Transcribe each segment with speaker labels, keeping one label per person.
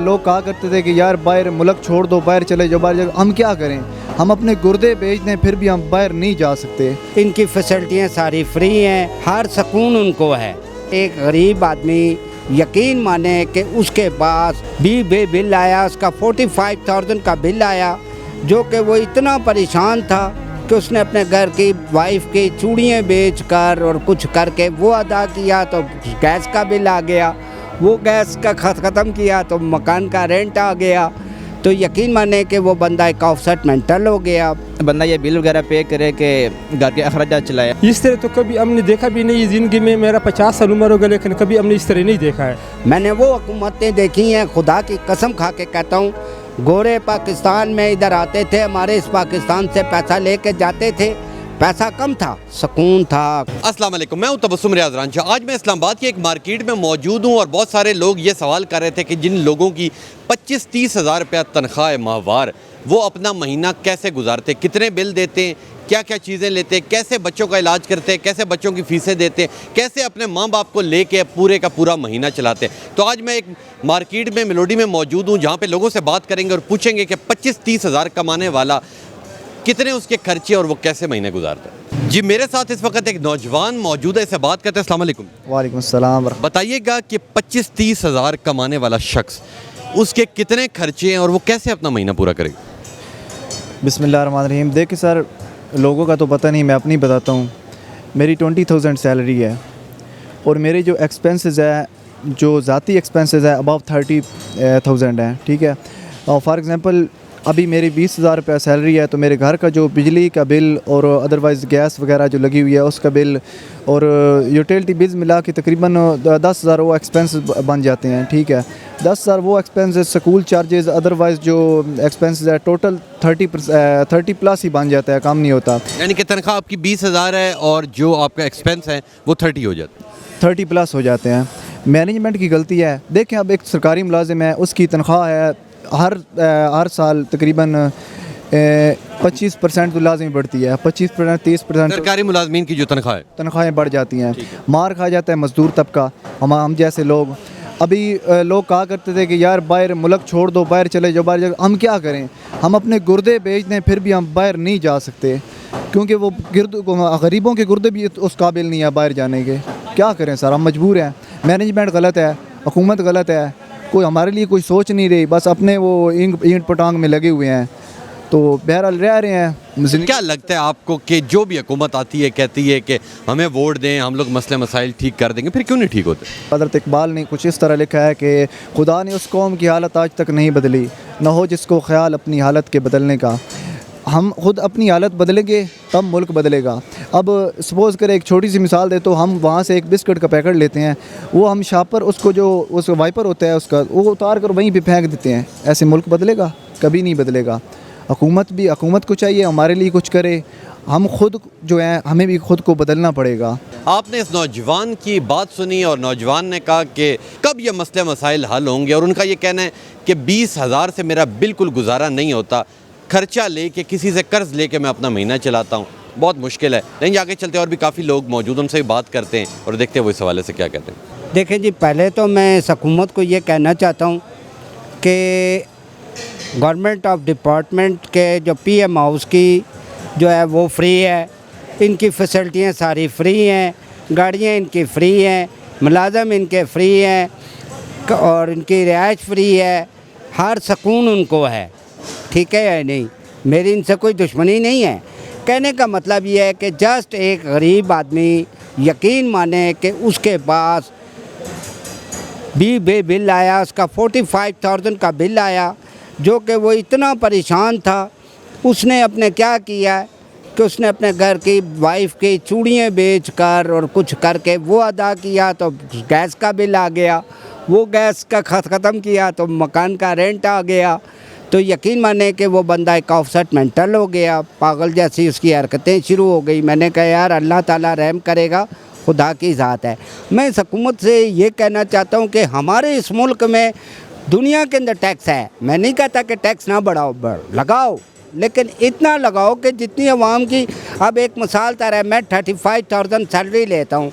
Speaker 1: लोग कहा करते थे कि यार बाहर मुल्क छोड़ दो, बाहर चले जाओ, बाहर हम क्या करें, हम अपने गुर्दे बेच दें फिर भी हम बाहर नहीं जा सकते।
Speaker 2: इनकी फैसिलिटियाँ सारी फ्री हैं, हर सुकून उनको है। एक गरीब आदमी यकीन माने कि उसके पास बिल आया, उसका 45,000 का बिल आया, जो कि वो इतना परेशान था कि उसने अपने घर की वाइफ की चूड़ियाँ बेच कर और कुछ करके वो अदा किया, तो गैस का बिल आ गया, वो गैस का ख़त्म किया तो मकान का रेंट आ गया। तो यकीन माने कि वो बंदा एक ऑफसेट मेंटल हो गया।
Speaker 3: बंदा ये बिल वगैरह पे करे कि घर के अखराजात चलाए।
Speaker 4: इस तरह तो कभी हमने देखा भी नहीं ज़िंदगी में। मेरा 50 साल उम्र हो गया, लेकिन कभी हमने इस तरह नहीं देखा है।
Speaker 2: मैंने वो हुकूमतें देखी हैं, खुदा की कसम खा के कहता हूँ, गोरे पाकिस्तान में इधर आते थे, हमारे इस पाकिस्तान से पैसा लेके जाते थे, पैसा कम था, सुकून था।
Speaker 5: अस्सलाम वालेकुम, मैं हूं तबस्सुम रियाज रांझा। आज मैं इस्लामाबाद की एक मार्केट में मौजूद हूं और बहुत सारे लोग ये सवाल कर रहे थे कि जिन लोगों की 25-30 हज़ार रुपया तनख्वाह है माहवार, वो अपना महीना कैसे गुजारते, कितने बिल देते हैं, क्या क्या चीज़ें लेते, कैसे बच्चों का इलाज करते, कैसे बच्चों की फ़ीसें देते, कैसे अपने माँ बाप को लेके पूरे का पूरा महीना चलाते। तो आज मैं एक मार्केट में मेलोडी में मौजूद हूँ, जहाँ पे लोगों से बात करेंगे और पूछेंगे कि 25-30 हज़ार कमाने वाला कितने उसके खर्चे और वो कैसे महीने गुजारता है। जी, मेरे साथ इस वक्त एक नौजवान मौजूद है, इससे बात करते हैं। अस्सलाम वालेकुम।
Speaker 1: वालेकुम सलाम।
Speaker 5: बताइएगा कि 25-30 हज़ार कमाने वाला शख्स, उसके कितने खर्चे हैं और वो कैसे अपना महीना पूरा करेगा।
Speaker 1: बिस्मिल्लाहिर्रहमानिर्रहीम। देखिए सर, लोगों का तो पता नहीं, मैं अपनी बताता हूँ। मेरी 20,000 सैलरी है और मेरे जो एक्सपेंसेस है, जो ज़ाती एक्सपेंसेस है, अबाव 30,000 है, ठीक है। और फॉर एग्ज़ाम्पल अभी मेरी 20,000 रुपया सैलरी है, तो मेरे घर का जो बिजली का बिल और अदरवाइज़ गैस वगैरह जो लगी हुई है उसका बिल और यूटिलिटी बिल्स मिला के तकरीबन 10,000 वो एक्सपेंस बन जाते हैं, ठीक है। 10,000 वो एक्सपेंसेस, स्कूल चार्जेस, अदरवाइज़ जो एक्सपेंसेस है, टोटल 30 प्लस ही बन जाता है, कम नहीं होता।
Speaker 5: यानी कि तनख्वाह आपकी 20,000 है और जो आपका एक्सपेंस है वो 30 हो जाता है,
Speaker 1: 30 प्लस हो जाते हैं। मैनेजमेंट की गलती है। देखें, अब एक सरकारी मुलाजिम है, उसकी तनख्वाह है हर साल तकरीबन 25% तो लाजमी बढ़ती है, 25% 30%
Speaker 5: सरकारी मुलाजमीन की जो
Speaker 1: तनख्वाहें बढ़ जाती हैं। मार खा जाता है मज़दूर तबका, हम जैसे लोग। अभी लोग कहा करते थे कि यार बाहर मुल्क छोड़ दो, बाहर चले जाओ, बाहर जाओ, हम क्या करें, हम अपने गुर्दे बेच दें फिर भी हम बाहर नहीं जा सकते, क्योंकि वो गरीबों के गुर्दे भी उस काबिल नहीं है बाहर जाने के। क्या करें सर, हम मजबूर हैं। मैनेजमेंट गलत है, हुकूमत गलत है, कोई हमारे लिए कोई सोच नहीं रही, बस अपने वो ईंट पटांग में लगे हुए हैं, तो बहरहाल रह रहे हैं।
Speaker 5: क्या लगता है आपको कि जो भी हुकूमत आती है कहती है कि हमें वोट दें, हम लोग मसले मसाइल ठीक कर देंगे, फिर क्यों नहीं ठीक होते।
Speaker 1: हज़रत इकबाल ने कुछ इस तरह लिखा है कि खुदा ने उस कौम की हालत आज तक नहीं बदली, न हो जिसको ख्याल अपनी हालत के बदलने का। हम खुद अपनी हालत बदलेंगे तब मुल्क बदलेगा। अब सपोज़ करें, एक छोटी सी मिसाल दे, तो हम वहाँ से एक बिस्किट का पैकेट लेते हैं, वो हम शॉपर उसको जो उसका वाइपर होता है उसका वो उतार कर वहीं पे फेंक देते हैं। ऐसे मुल्क बदलेगा? कभी नहीं बदलेगा। हुकूमत को चाहिए हमारे लिए कुछ करे, हम खुद जो है हमें भी खुद को बदलना पड़ेगा।
Speaker 5: आपने इस नौजवान की बात सुनी और नौजवान ने कहा कि कब ये मसले मसाइल हल होंगे, और उनका ये कहना है कि 20,000 से मेरा बिल्कुल गुजारा नहीं होता, खर्चा लेके किसी से कर्ज लेके मैं अपना महीना चलाता हूँ, बहुत मुश्किल है। लेकिन आगे चलते और भी काफ़ी लोग मौजूद, उनसे भी बात करते हैं और देखते हैं वो इस हवाले से क्या कहते हैं।
Speaker 2: देखें जी, पहले तो मैं हुकूमत को ये कहना चाहता हूँ कि गवर्नमेंट ऑफ डिपार्टमेंट के जो PM हाउस की जो है वो फ्री है, इनकी फैसिलिटियाँ सारी फ्री हैं, गाड़ियाँ इनकी फ्री हैं, मुलाजम इनके फ्री हैं और इनकी रिहाइश फ्री है, हर सुकून उनको है, ठीक है या नहीं। मेरी इनसे कोई दुश्मनी नहीं है। कहने का मतलब ये है कि जस्ट एक गरीब आदमी यकीन माने कि उसके पास बिल आया, उसका 45,000 का बिल आया, जो कि वो इतना परेशान था, उसने अपने क्या किया कि उसने अपने घर की वाइफ की चूड़ियाँ बेच कर और कुछ करके वो अदा किया, तो गैस का बिल आ गया, वो गैस का ख़त्म किया तो मकान का रेंट आ गया। तो यकीन माने कि वो बंदा एक ऑफसेट मेंटल हो गया, पागल जैसी उसकी हरकतें शुरू हो गई। मैंने कहा यार अल्लाह ताला रहम करेगा, खुदा की ज़ात है। मैं इस हुकूमत से ये कहना चाहता हूँ कि हमारे इस मुल्क में दुनिया के अंदर टैक्स है, मैं नहीं कहता कि टैक्स ना बढ़ाओ, लगाओ, लेकिन इतना लगाओ कि जितनी आवाम की। अब एक मिसाल तरह मैं 35,000 सैलरी लेता हूँ,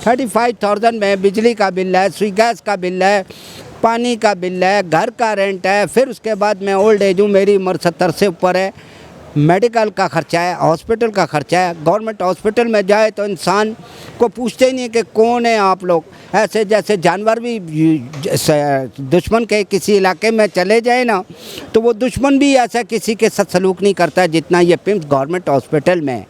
Speaker 2: 35,000 में बिजली का बिल है, सुई गैस का बिल है, पानी का बिल है, घर का रेंट है, फिर उसके बाद मैं ओल्ड एज हूँ, मेरी उम्र 70 से ऊपर है, मेडिकल का खर्चा है, हॉस्पिटल का खर्चा है। गवर्नमेंट हॉस्पिटल में जाए तो इंसान को पूछते ही नहीं कि कौन है आप लोग। ऐसे जैसे जानवर भी दुश्मन के किसी इलाके में चले जाए ना, तो वो दुश्मन भी ऐसा किसी के साथ सलूक नहीं करता जितना ये पिम्स गवर्नमेंट हॉस्पिटल में।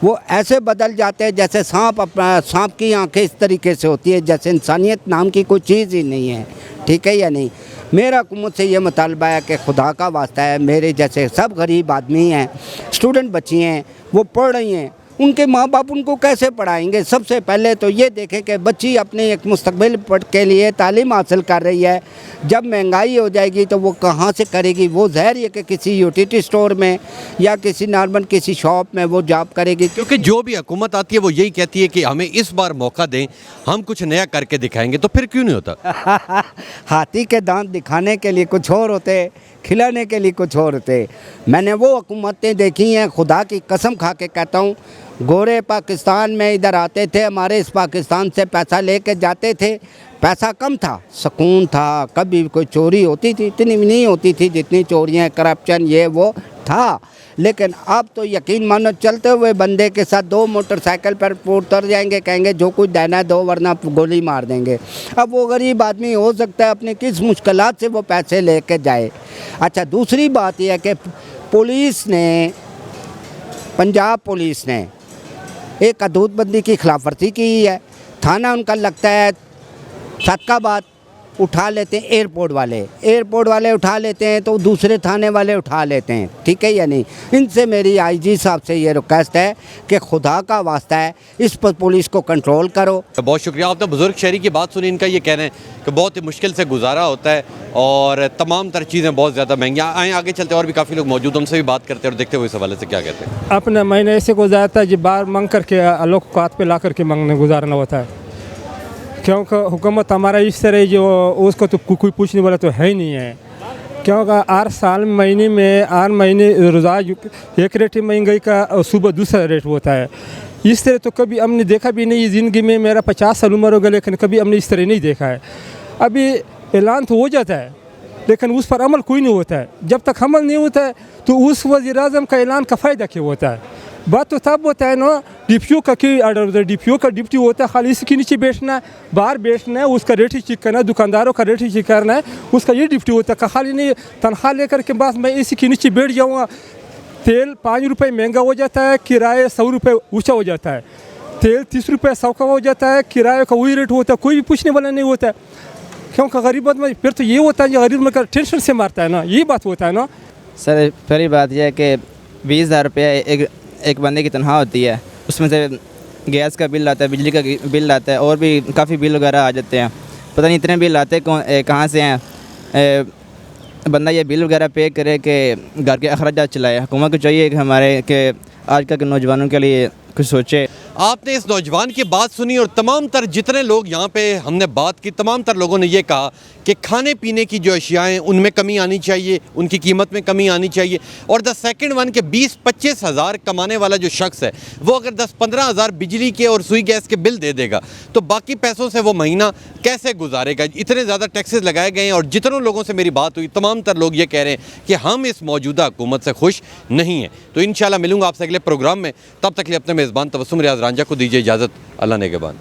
Speaker 2: वो ऐसे बदल जाते हैं जैसे सांप की आंखें इस तरीके से होती है, जैसे इंसानियत नाम की कोई चीज़ ही नहीं है। ठीक है या नहीं? मेरा हुकूमत से ये मुतालबा है कि खुदा का वास्ता है, मेरे जैसे सब गरीब आदमी हैं, स्टूडेंट बच्ची हैं, वो पढ़ रही हैं, उनके माँ बाप उनको कैसे पढ़ाएंगे? सबसे पहले तो ये देखें कि बच्ची अपने एक मुस्तकबिल के लिए तालीम हासिल कर रही है। जब महंगाई हो जाएगी तो वो कहाँ से करेगी? वो ज़ाहिर है कि किसी यूटिलिटी स्टोर में या किसी नॉर्मल किसी शॉप में वो जॉब करेगी।
Speaker 5: क्योंकि जो भी हुकूमत आती है वो यही कहती है कि हमें इस बार मौका दें, हम कुछ नया करके दिखाएंगे, तो फिर क्यों नहीं होता?
Speaker 2: हाथी के दांत दिखाने के लिए कुछ और होते, खिलाने के लिए कुछ और होते। मैंने वो हुकूमतें देखी हैं, खुदा की कसम खा के कहता हूँ। गोरे पाकिस्तान में इधर आते थे, हमारे इस पाकिस्तान से पैसा लेके जाते थे, पैसा कम था, सुकून था, कभी कोई चोरी होती थी, इतनी भी नहीं होती थी जितनी चोरियाँ, करप्शन, ये वो था। लेकिन अब तो यकीन मानो चलते हुए बंदे के साथ 2 मोटरसाइकिल पर उतर जाएंगे, कहेंगे जो कुछ देना है दो वरना गोली मार देंगे। अब वो गरीब आदमी हो सकता है अपनी किस मुश्किलात से वो पैसे लेके जाए। अच्छा, दूसरी बात यह है कि पुलिस ने, पंजाब पुलिस ने एक हदूदबंदी की खिलाफवर्जी की है। थाना उनका लगता है सदकाबाद, उठा लेते हैं एयरपोर्ट वाले उठा लेते हैं, तो दूसरे थाने वाले उठा लेते हैं। ठीक है या नहीं? इनसे मेरी आईजी साहब से ये रिक्वेस्ट है कि खुदा का वास्ता है इस पर पुलिस को कंट्रोल करो।
Speaker 5: बहुत शुक्रिया, आपने बुजुर्ग शहरी की बात सुनी। इनका ये कहना है कि बहुत ही मुश्किल से गुजारा होता है और तमाम तर चीज़ें बहुत ज़्यादा महंगी। आए आगे चलते और भी काफ़ी लोग मौजूद, उनसे भी बात करते हैं और देखते हुए इस हवाले से क्या कहते हैं।
Speaker 4: अपना महीने ऐसे गुजारता है जी, बार मांग करके अल्लाह को हाथ पे ला करके मांगने गुजारना होता है। क्योंकि हुकूमत हमारा इस तरह जो उसको तो कोई पूछने वाला तो है ही नहीं है। क्योंकि 8 साल महीने में 8 महीने रोज़ा एक रेट महंगाई का और सुबह दूसरा रेट होता है। इस तरह तो कभी हमने देखा भी नहीं ज़िंदगी में। मेरा 50 साल उम्र हो गया, लेकिन कभी हमने इस तरह नहीं देखा है। अभी ऐलान तो हो जाता है लेकिन उस पर अमल कोई नहीं होता है। जब तक अमल नहीं होता है तो उस वज़ीर-ए-आज़म का ऐलान का फ़ायदा क्या होता है? बात तो तब होता है ना, डीपीओ का क्या ऑर्डर होता है, डीपीओ का ड्यूटी होता है खाली इसके नीचे बैठना है, बाहर बैठना है, उसका रेट ही चेक करना है, दुकानदारों का रेट ही चेक करना है, उसका ये ड्यूटी होता है। खाली नहीं तनख्वाह लेकर के बस मैं इसी के नीचे बैठ जाऊँगा। तेल 5 रुपये महंगा हो जाता है, किराया 100 रुपये ऊँचा हो जाता है। तेल 30 रुपये 100 का हो जाता है, किराए का वही रेट होता है, कोई भी पूछने वाला नहीं होता है। क्योंकि गरीब आदमी फिर तो ये होता है जो गरीब में टेंशन से मारता है ना, ये बात होता है ना।
Speaker 3: सर पहली बात यह है कि 20,000 रुपये एक बंदे की तनख्वाह होती है, उसमें से गैस का बिल आता है, बिजली का बिल आता है, और भी काफ़ी बिल वगैरह आ जाते हैं। पता नहीं इतने बिल आते कहाँ से हैं। बंदा ये बिल वगैरह पे करे कि घर के अखराजात चलाए। हुकूमत को चाहिए कि हमारे के आजकल के नौजवानों के लिए कुछ सोचे।
Speaker 5: आपने इस नौजवान की बात सुनी और तमाम तर जितने लोग यहाँ पे हमने बात की, तमाम तर लोगों ने ये कहा कि खाने पीने की जो अशियाएँ उनमें कमी आनी चाहिए, उनकी कीमत में कमी आनी चाहिए। और द सेकंड वन के 20-25 हज़ार कमाने वाला जो शख्स है वो अगर 10-15 हज़ार बिजली के और सुई गैस के बिल दे देगा तो बाकी पैसों से वो महीना कैसे गुजारेगा? इतने ज़्यादा टैक्सेस लगाए गए हैं। और जितनों लोगों से मेरी बात हुई तमाम तर लोग ये कह रहे हैं कि हम इस मौजूदा हुकूमत से खुश नहीं हैं। तो इंशाल्लाह मिलूँगा आपसे अगले प्रोग्राम में। तब तक के लिए अपने मेज़बान तबस्सुम रियाज रांझा को दीजिए इजाज़त। अल्लाह नेगहबान।